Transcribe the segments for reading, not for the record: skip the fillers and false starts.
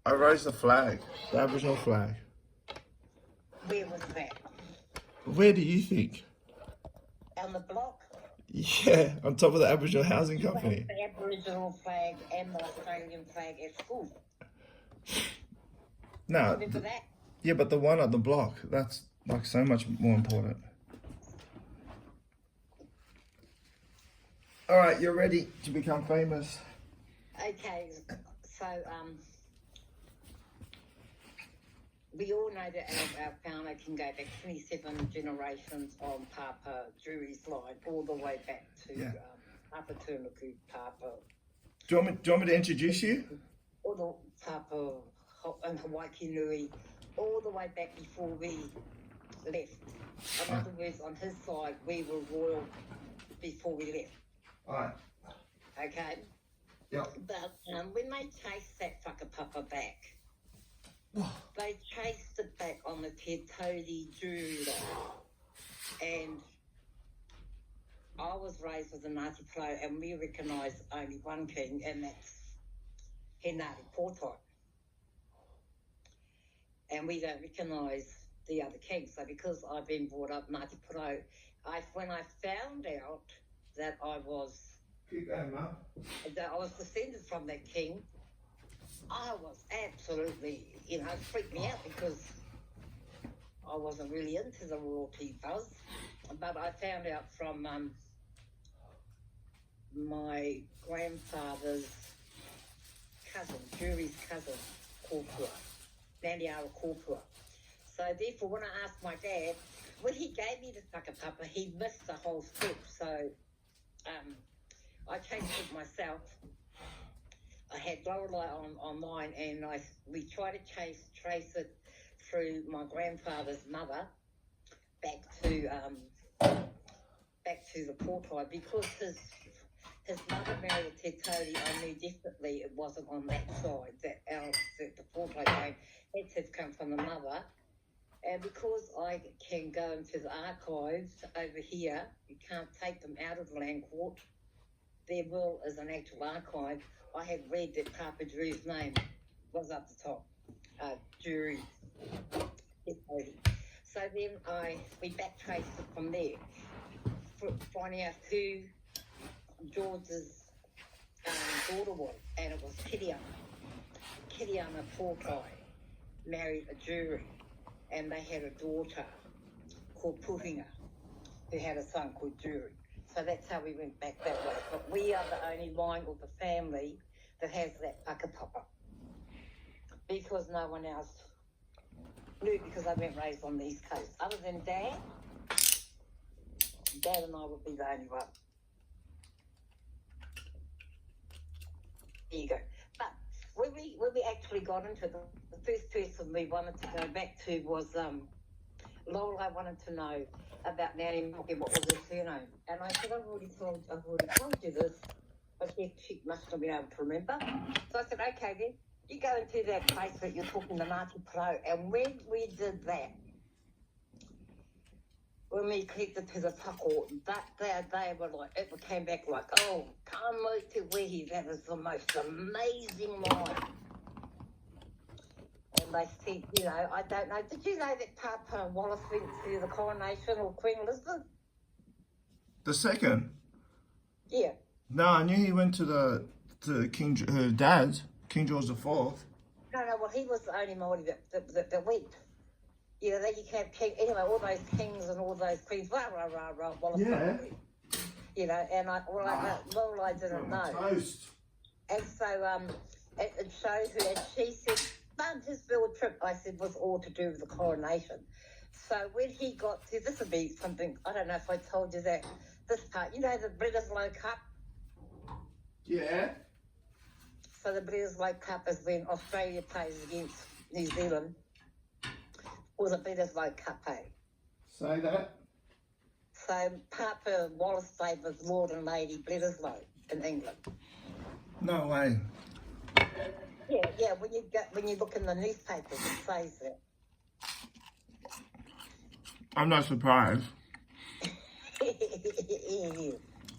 I raised the flag, the Aboriginal flag. Where was that? Where do you think? On the block? Yeah, on top of the Aboriginal Housing Company. The Aboriginal flag and the Australian flag at school. No, Remember that? yeah, but the one at the block, that's like so much more important. All right, you're ready to become famous. Okay, so we all know that our family can go back 27 generations on Papa Drury's line, all the way back to Papa Tunuku, Papa. Do you want me to introduce you? All the Papa and Hawaii Nui, all the way back before we left. In other words, on his side, we were royal before we left. All right. Okay? Yep. But when they chased that whakapapa back, they chased it back on the Te Tauri Drury line. And I was raised with a Ngāti Porou, and we recognise only one king, and that's Henare Pōtai. And we don't recognise the other kings. So because I've been brought up Ngāti Porou, when I found out that I was descended from that king, I was absolutely, it freaked me out because I wasn't really into the royalty buzz. But I found out from my grandfather's cousin, Jury's cousin, Kōpua, Nandiara Kōpua. So therefore, when I asked my dad, when he gave me the whakapapa, he missed the whole step. So I chased it myself. I had Lorelei online, and we tried to trace it through my grandfather's mother back to the Pōtai, because his mother married a Te Tauri. I knew definitely it wasn't on that side that the Pōtai came. It had come from the mother. And because I can go into the archives over here, you can't take them out of the land court. Their will is an actual archive. I had read that Papa Drew's name was up the top. Drew. So then we backtraced it from there, finding out who George's daughter was, and it was Kiriana. Kiriana Pōtai married a Drury, and they had a daughter called Puhinga, who had a son called Drury. So that's how we went back that way. But we are the only line of the family that has that whakapapa, because no one else knew, because I went raised on the East Coast. Other than Dad and I would be the only one. There you go. But when we actually got into the first person we wanted to go back to was Lorelei wanted to know about Nanny Moki, what was her surname. And I said, I've already told you this, but she must not be able to remember. So I said, okay then, you go into that place that you're talking to Ngāti Porou. And when we did that, when we connected to the tako, they were like, it came back like, oh, kamo te wehi, that is the most amazing line. And they said, I don't know. Did you know that Papa Wallace went to the coronation of Queen Elizabeth? The second? Yeah. No, I knew he went to her dad's, King George IV. No, well, he was the only Māori that went. You can have king, anyway, all those kings and all those queens, Wallace. Yeah. And I didn't know. Toast. And so it shows her, and she said, Mum, his field trip, I said, was all to do with the coronation. So when he got to, this would be something, I don't know if I told you that, this part, the Bledisloe Cup? Yeah. So the Bledisloe Cup is when Australia plays against New Zealand, or the Bledisloe Cup, eh? Say that. So Papa Wallace stayed with Lord and Lady Bledisloe in England. No way. Yeah. When you look in the newspapers, it says that. I'm not surprised.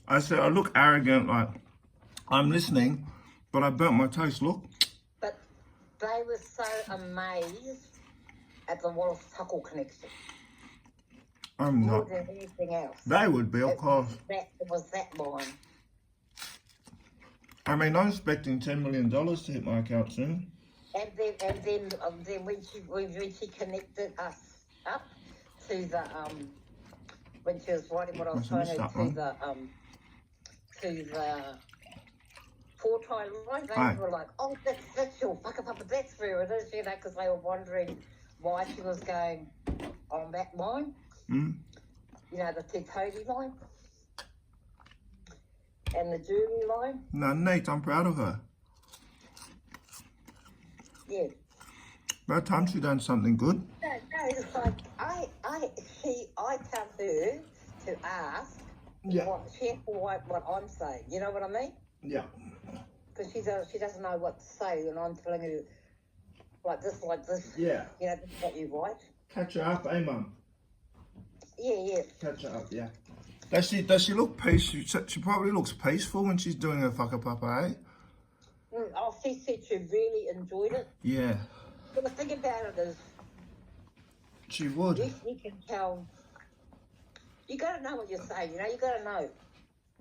I said, I look arrogant, like I'm listening, but I burnt my toast. Look. But they were so amazed at the Wallace Tuckle connection. I'm More not. than anything else. They would be, of course. It was that line. I mean, I'm expecting $10 million to hit my account soon. And then when she connected us up to the when she was writing what I was trying to the four-tie line, they were like, oh, that's your whakapapa, that's where it is, you know, because they were wondering why she was going on that line. Mm. You know, the Te Toby line and the Jury line. No, Nate, I'm proud of her. Yeah. By the time she done something good. No, it's like I tell her to ask what I'm saying. You know what I mean? Yeah. Because she doesn't know what to say, and I'm telling her like this. Yeah. You know, this is what you write. Catch her up, eh, Mum? Yeah. Catch her up, yeah. Does she look peaceful? She probably looks peaceful when she's doing her whakapapa, eh? Oh, she said she really enjoyed it. Yeah. But the thing about it is, she would. You can tell. You got to know what you're saying. You know, you got to know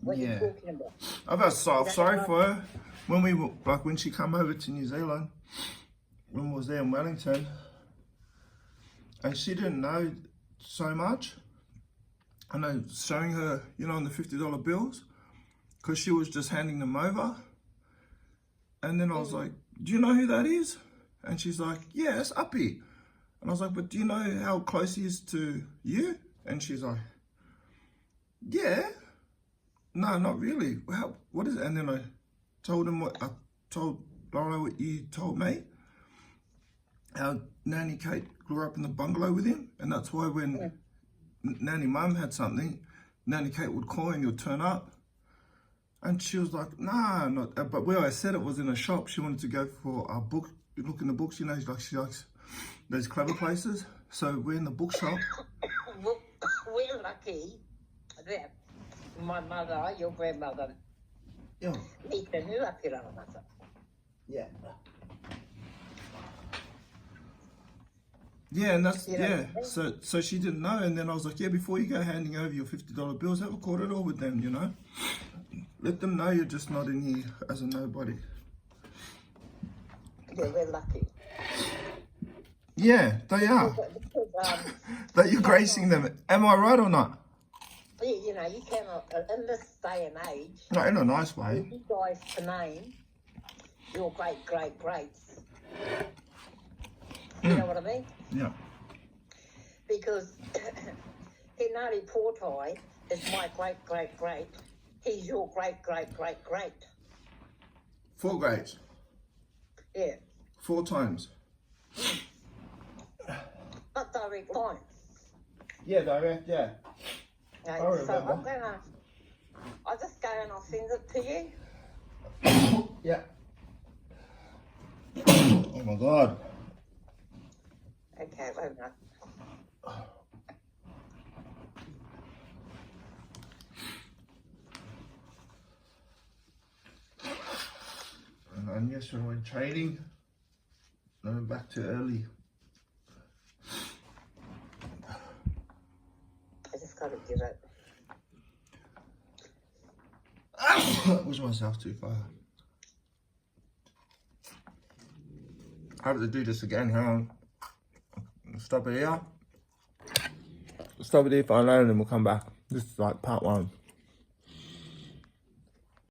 what you're talking about. I felt sorry for her when she come over to New Zealand. When we was there in Wellington, and she didn't know so much. And I was showing her, you know, on the $50 bills, because she was just handing them over. And then I was like, do you know who that is? And she's like, yeah, it's Uppy. And I was like, but do you know how close he is to you? And she's like, yeah. No, not really. What is it? And then I told Laura what you told me. How Nanny Kate grew up in the bungalow with him. And that's why when Nanny Mum had something, Nanny Kate would call and you'd turn up. And she was like, nah, not. But where I said it was in a shop. She wanted to go for a book, look in the books. You know, she likes those clever places. So we're in the bookshop. We're lucky that my mother, your grandmother, Yeah. Mita knew Apirana. Yeah. Yeah, and that's, So she didn't know, and then I was like, yeah, before you go handing over your $50 bills, have a korero with them, you know? Let them know you're just not in here as a nobody. Yeah, we're lucky. Yeah, they are. Because, That you're gracing them. Am I right or not? you know, you cannot, in this day and age, No, in a nice way. you guys to name your great-great-greats. You know what I mean? Yeah. Because Henari Portai is my great-great-great. He's your great-great-great-great. 4 grades. Yeah. 4 times. Not direct line. Yeah, direct, yeah. Okay, I so remember. I'll just go and I'll send it to you. Yeah. Oh my God. Okay, wait a minute. And yesterday I went training. Then I'm back to early. I just gotta get it. Push myself too far. I have to do this again, hang on. Stop it here. Stop it here for a moment and we'll come back. This is like part 1.